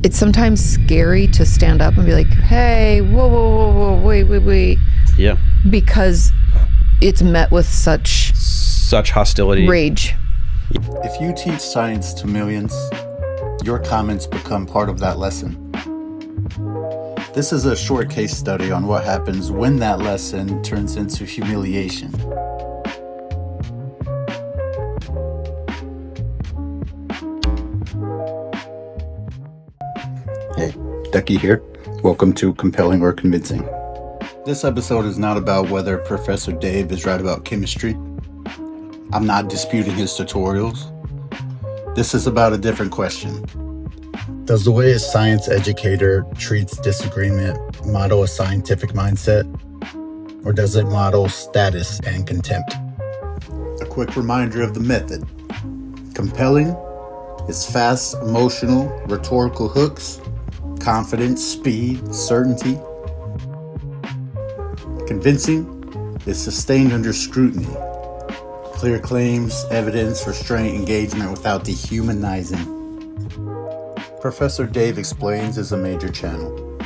it's sometimes scary to stand up and be like, hey, whoa, wait. Yeah. Because it's met with such hostility. Rage. If you teach science to millions, your comments become part of that lesson. This is a short case study on what happens when that lesson turns into humiliation. Hey, Ducky here. Welcome to Compelling or Convincing. This episode is not about whether Professor Dave is right about chemistry. I'm not disputing his tutorials. This is about a different question. Does the way a science educator treats disagreement model a scientific mindset? Or does it model status and contempt? A quick reminder of the method. Compelling is fast, emotional, rhetorical hooks, confidence, speed, certainty. Convincing is sustained under scrutiny, clear claims, evidence, restraint, engagement without dehumanizing. Professor Dave Explains is a major channel.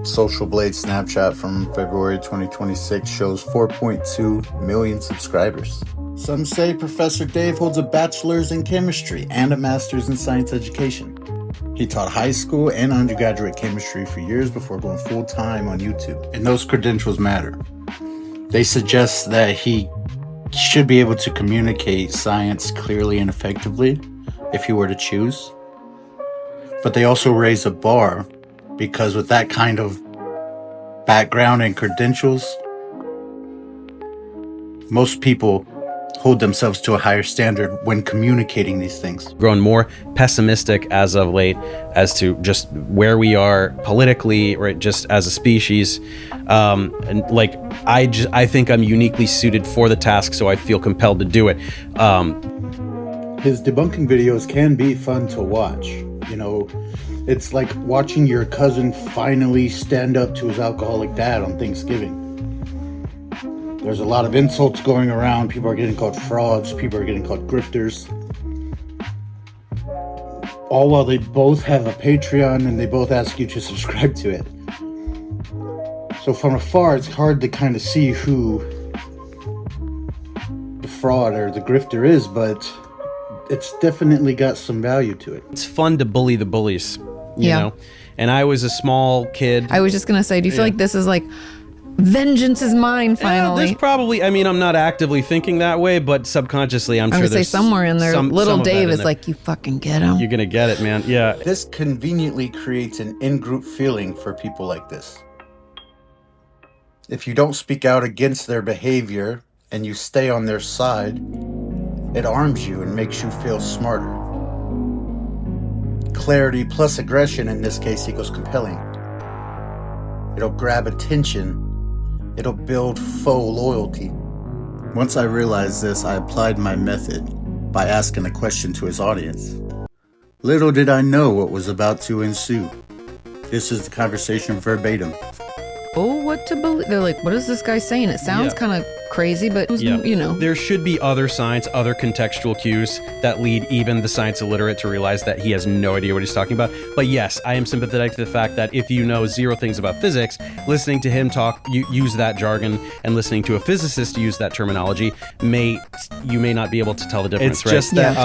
Social Blade snapshot from February 2026 shows 4.2 million subscribers. Some say Professor Dave holds a bachelor's in chemistry and a master's in science education. He taught high school and undergraduate chemistry for years before going full-time on YouTube. And those credentials matter. They suggest that he should be able to communicate science clearly and effectively if he were to choose. But they also raise a bar because with that kind of background and credentials, most people hold themselves to a higher standard when communicating these things. Grown more pessimistic as of late as to just where we are politically, right? Just as a species, and like I think I'm uniquely suited for the task, so I feel compelled to do it. His debunking videos can be fun to watch. You know, it's like watching your cousin finally stand up to his alcoholic dad on Thanksgiving. There's a lot of insults going around. People are getting called frauds. People are getting called grifters. All while they both have a Patreon and they both ask you to subscribe to it. So from afar, it's hard to kind of see who the fraud or the grifter is, but it's definitely got some value to it. It's fun to bully the bullies, you know? And I was a small kid. I was just going to say, do you feel like this is like, vengeance is mine finally? There's probably, I mean, I'm not actively thinking that way, but subconsciously I'm sure there's... I would say somewhere in there, little Dave is like, you fucking get him. You're going to get it, man. Yeah. This conveniently creates an in-group feeling for people like this. If you don't speak out against their behavior and you stay on their side, it arms you and makes you feel smarter. Clarity plus aggression in this case equals compelling. It'll grab attention. It'll build faux loyalty. Once I realized this, I applied my method by asking a question to his audience. Little did I know what was about to ensue. This is the conversation verbatim. Oh, what to believe? They're like, what is this guy saying? It sounds kind of crazy, but you know. There should be other signs, other contextual cues that lead even the science illiterate to realize that he has no idea what he's talking about. But yes, I am sympathetic to the fact that if you know zero things about physics, listening to him talk, use that jargon, and listening to a physicist use that terminology, you may not be able to tell the difference. It's just that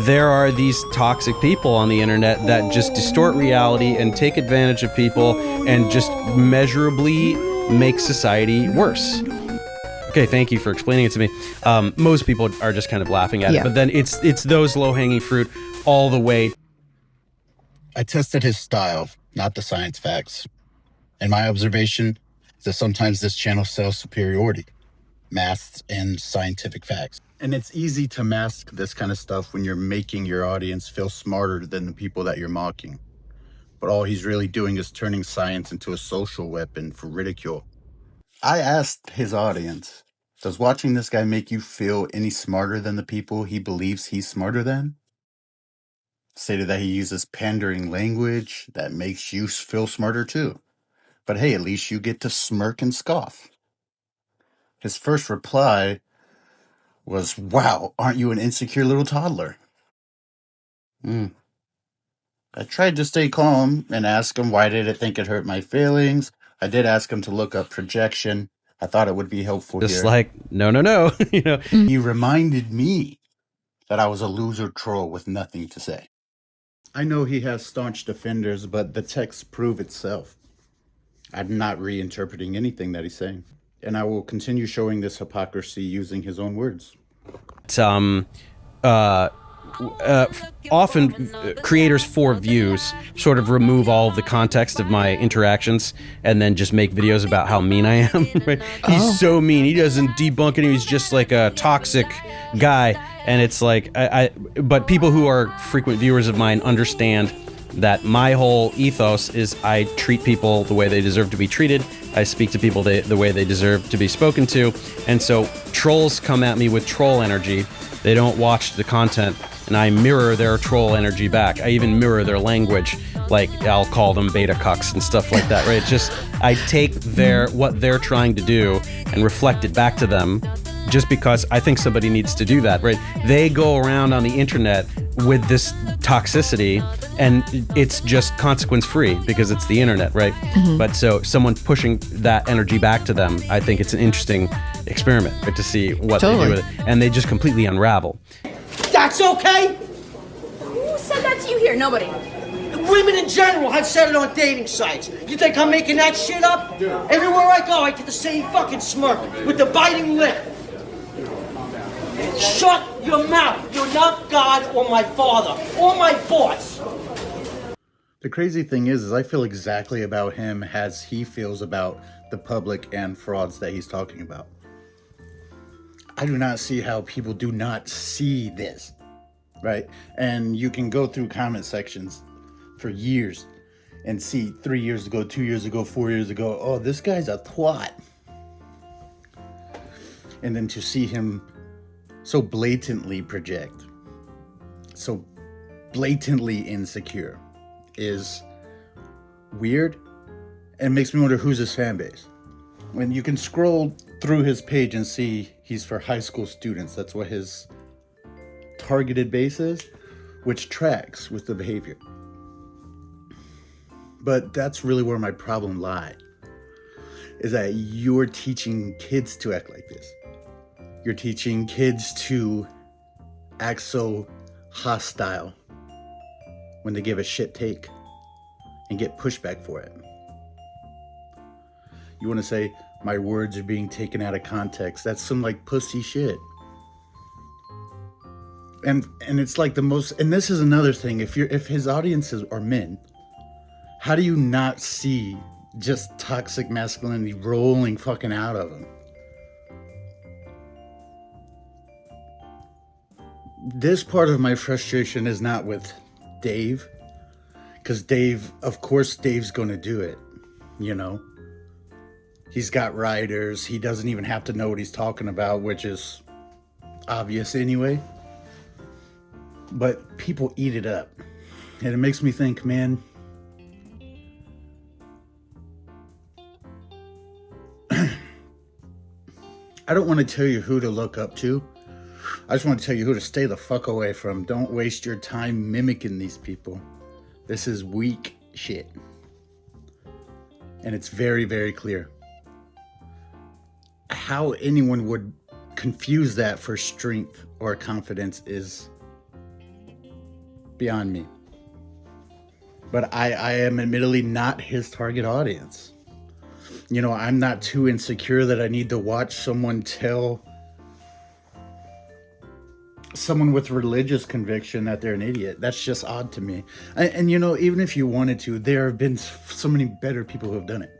there are these toxic people on the internet that just distort reality and take advantage of people and just measurably make society worse. Okay, thank you for explaining it to me. Most people are just kind of laughing at it, but then it's those low-hanging fruit all the way. I tested his style, not the science facts. And my observation is that sometimes this channel sells superiority, maths and scientific facts. And it's easy to mask this kind of stuff when you're making your audience feel smarter than the people that you're mocking. But all he's really doing is turning science into a social weapon for ridicule. I asked his audience, does watching this guy make you feel any smarter than the people he believes he's smarter than? Stated that he uses pandering language that makes you feel smarter too. But hey, at least you get to smirk and scoff. His first reply was, wow, aren't you an insecure little toddler? I tried to stay calm and ask him why did it think it hurt my feelings. I did ask him to look up projection. I thought it would be helpful Just here. like, no, you know. He reminded me that I was a loser troll with nothing to say. I know he has staunch defenders, but the texts prove itself. I'm not reinterpreting anything that he's saying. And I will continue showing this hypocrisy using his own words. Often creators for views sort of remove all of the context of my interactions and then just make videos about how mean I am. Right? He's so mean. He doesn't debunk it. He's just like a toxic guy. And it's like, but people who are frequent viewers of mine understand that my whole ethos is I treat people the way they deserve to be treated. I speak to people the way they deserve to be spoken to. And so trolls come at me with troll energy. They don't watch the content, and I mirror their troll energy back. I even mirror their language. Like, I'll call them beta cucks and stuff like that, right? It's just, I take what they're trying to do and reflect it back to them just because I think somebody needs to do that, right? They go around on the internet with this toxicity, and it's just consequence free because it's the internet, right? But so someone pushing that energy back to them, I think it's an interesting experiment, right, to see what they do with it, and they just completely unravel. That's okay? Who said that to you here? Nobody. Women in general have said it on dating sites. You think I'm making that shit up? Everywhere I go, I get the same fucking smirk with the biting lip. Shut your mouth. You're not God or my father or my boss. The crazy thing is I feel exactly about him as he feels about the public and frauds that he's talking about. I do not see how people do not see this, right? And you can go through comment sections for years and see 3 years ago, 2 years ago, 4 years ago, oh, this guy's a twat. And then to see him so blatantly project, so blatantly insecure is weird and makes me wonder who's his fan base. When you can scroll through his page and see he's for high school students, that's what his targeted base is, which tracks with the behavior. But that's really where my problem lies, is that you're teaching kids to act like this. You're teaching kids to act so hostile when they give a shit take and get pushback for it. You want to say, my words are being taken out of context. That's some like pussy shit. And it's like the most, and this is another thing, if his audiences are men, how do you not see just toxic masculinity rolling fucking out of them? This part of my frustration is not with Dave, because Dave, of course Dave's going to do it, you know? He's got writers, he doesn't even have to know what he's talking about, which is obvious anyway. But people eat it up. And it makes me think, man, I don't want to tell you who to look up to. I just want to tell you who to stay the fuck away from. Don't waste your time mimicking these people. This is weak shit. And it's very, very clear. How anyone would confuse that for strength or confidence is beyond me. But I am admittedly not his target audience. You know, I'm not too insecure that I need to watch someone tell someone with religious conviction that they're an idiot. That's just odd to me. And you know, even if you wanted to, there have been so many better people who have done it.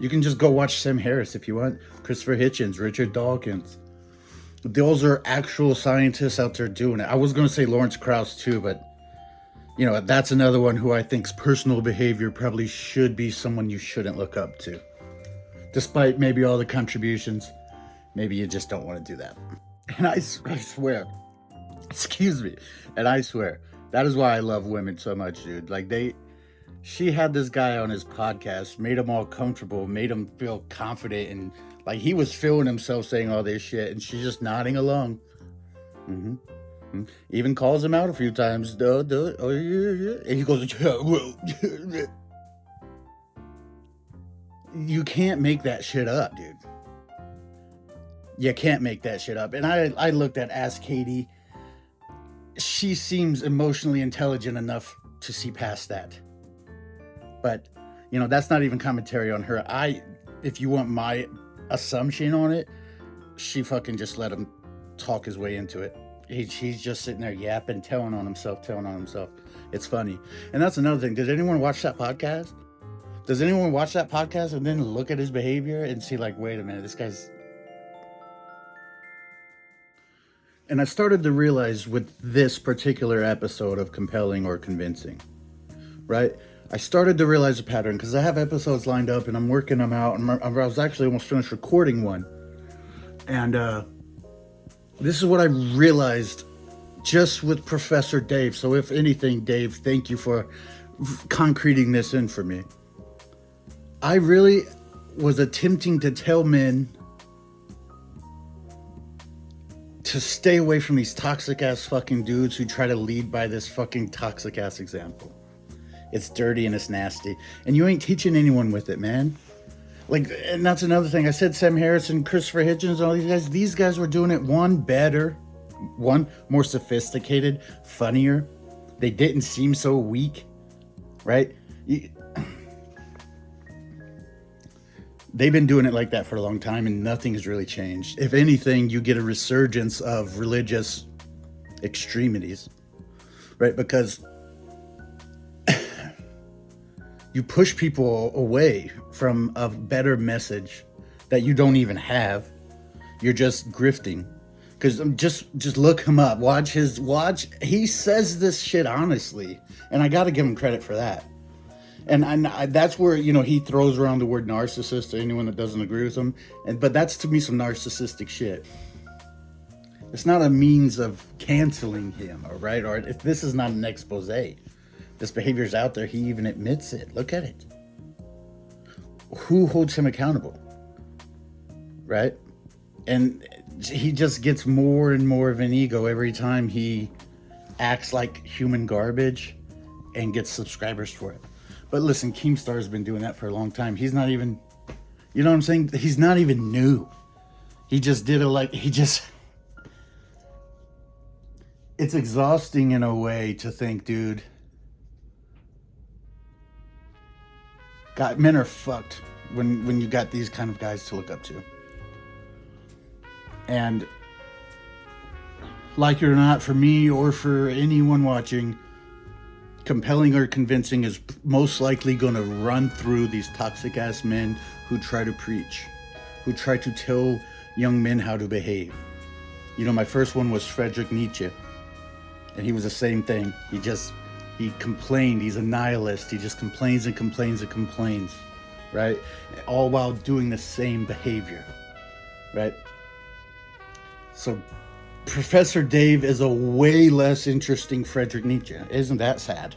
You can just go watch Sam Harris if you want, Christopher Hitchens, Richard Dawkins. Those are actual scientists out there doing it. I was going to say Lawrence Krauss too, but you know, that's another one who I think's personal behavior probably should be someone you shouldn't look up to. Despite maybe all the contributions, maybe you just don't want to do that. And I swear, excuse me, and I swear, that is why I love women so much, dude. Like she had this guy on his podcast, made him all comfortable, made him feel confident, and like he was feeling himself saying all this shit, and she's just nodding along. Even calls him out a few times. And he goes, yeah, well. You can't make that shit up, dude. You can't make that shit up. And I looked at Ask Katie. She seems emotionally intelligent enough to see past that. But, you know, that's not even commentary on her. If you want my assumption on it, she fucking just let him talk his way into it. He's just sitting there yapping, telling on himself. It's funny. And that's another thing. Did anyone watch that podcast? Does anyone watch that podcast and then look at his behavior and see like, wait a minute, this guy's... And I started to realize with this particular episode of Compelling or Convincing, right? I started to realize a pattern because I have episodes lined up and I'm working them out. And I was actually almost finished recording one. And this is what I realized just with Professor Dave. So if anything, Dave, thank you for concreting this in for me. I really was attempting to tell men to stay away from these toxic ass fucking dudes who try to lead by this fucking toxic ass example. It's dirty and it's nasty. And you ain't teaching anyone with it, man. Like, and that's another thing. I said Sam Harrison, Christopher Hitchens, all these guys were doing it one better, one more sophisticated, funnier. They didn't seem so weak, right? They've been doing it like that for a long time and nothing has really changed. If anything, you get a resurgence of religious extremities, right? Because you push people away from a better message that you don't even have. You're just grifting. Because just look him up. Watch. He says this shit honestly. And I got to give him credit for that. And that's where, you know, he throws around the word narcissist to anyone that doesn't agree with him. But that's, to me, some narcissistic shit. It's not a means of canceling him, all right? Or if this is not an expose. This behavior's out there. He even admits it. Look at it. Who holds him accountable? Right? And he just gets more and more of an ego every time he acts like human garbage and gets subscribers for it. But listen, Keemstar's been doing that for a long time. He's not even, you know what I'm saying? He's not even new. He just did it's exhausting in a way to think, dude, God, men are fucked when you got these kind of guys to look up to. And like it or not, for me or for anyone watching, Compelling or Convincing is most likely going to run through these toxic ass men who try to preach, who try to tell young men how to behave. You know, my first one was Friedrich Nietzsche, and he was the same thing. He complained. He's a nihilist. He just complains and complains and complains, right? All while doing the same behavior, right? So Professor Dave is a way less interesting Friedrich Nietzsche. Isn't that sad?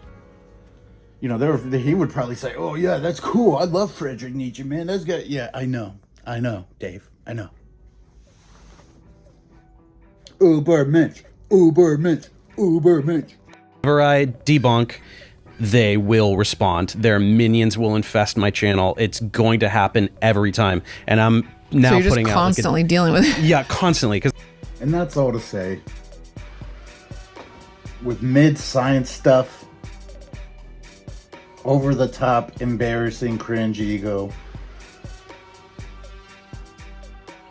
You know, he would probably say, oh, yeah, that's cool. I love Friedrich Nietzsche, man. That's good. Yeah, I know, Dave. I know. Ubermensch. Whenever I debunk, they will respond. Their minions will infest my channel. It's going to happen every time. And I'm now so you're putting just constantly dealing with it. Yeah, constantly. And that's all to say. With mid-science stuff, over-the-top, embarrassing, cringe ego,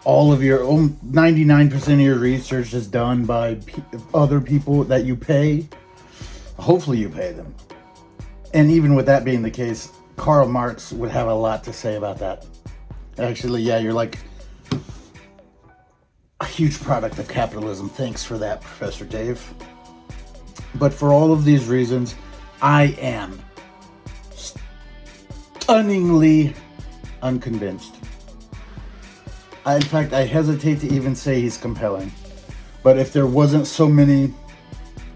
all of your own 99% of your research is done by other people that you pay. Hopefully you pay them. And even with that being the case, Karl Marx would have a lot to say about that. Actually, yeah, you're like a huge product of capitalism. Thanks for that, Professor Dave. But for all of these reasons, I am stunningly unconvinced. In fact, I hesitate to even say he's compelling. But if there wasn't so many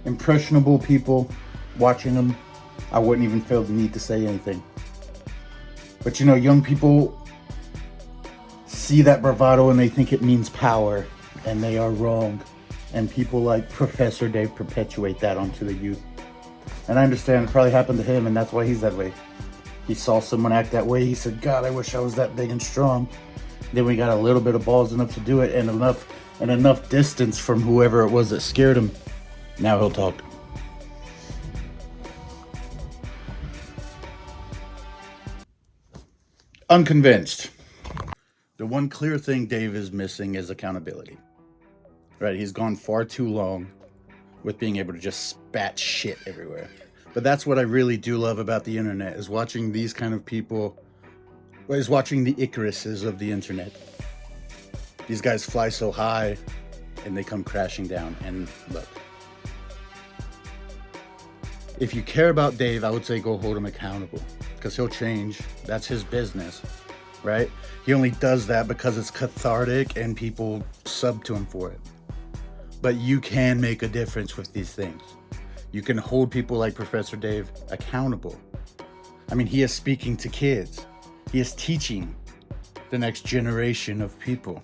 impressionable people watching him, I wouldn't even feel the need to say anything. But you know, young people see that bravado and they think it means power, and they are wrong. And people like Professor Dave perpetuate that onto the youth. And I understand it probably happened to him, and that's why he's that way. He saw someone act that way. He said, God, I wish I was that big and strong. Then we got a little bit of balls enough to do it, and enough distance from whoever it was that scared him. Now he'll talk. Unconvinced. The one clear thing Dave is missing is accountability. Right? He's gone far too long with being able to just spat shit everywhere. But that's what I really do love about the internet, is watching these kind of people, is watching the Icaruses of the internet. These guys fly so high and they come crashing down. And look, if you care about Dave, I would say go hold him accountable, because he'll change. That's his business, right? He only does that because it's cathartic and people sub to him for it. But you can make a difference with these things. You can hold people like Professor Dave accountable. I mean, he is speaking to kids. He is teaching the next generation of people.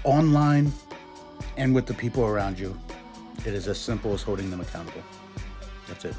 Online and with the people around you, it is as simple as holding them accountable. That's it.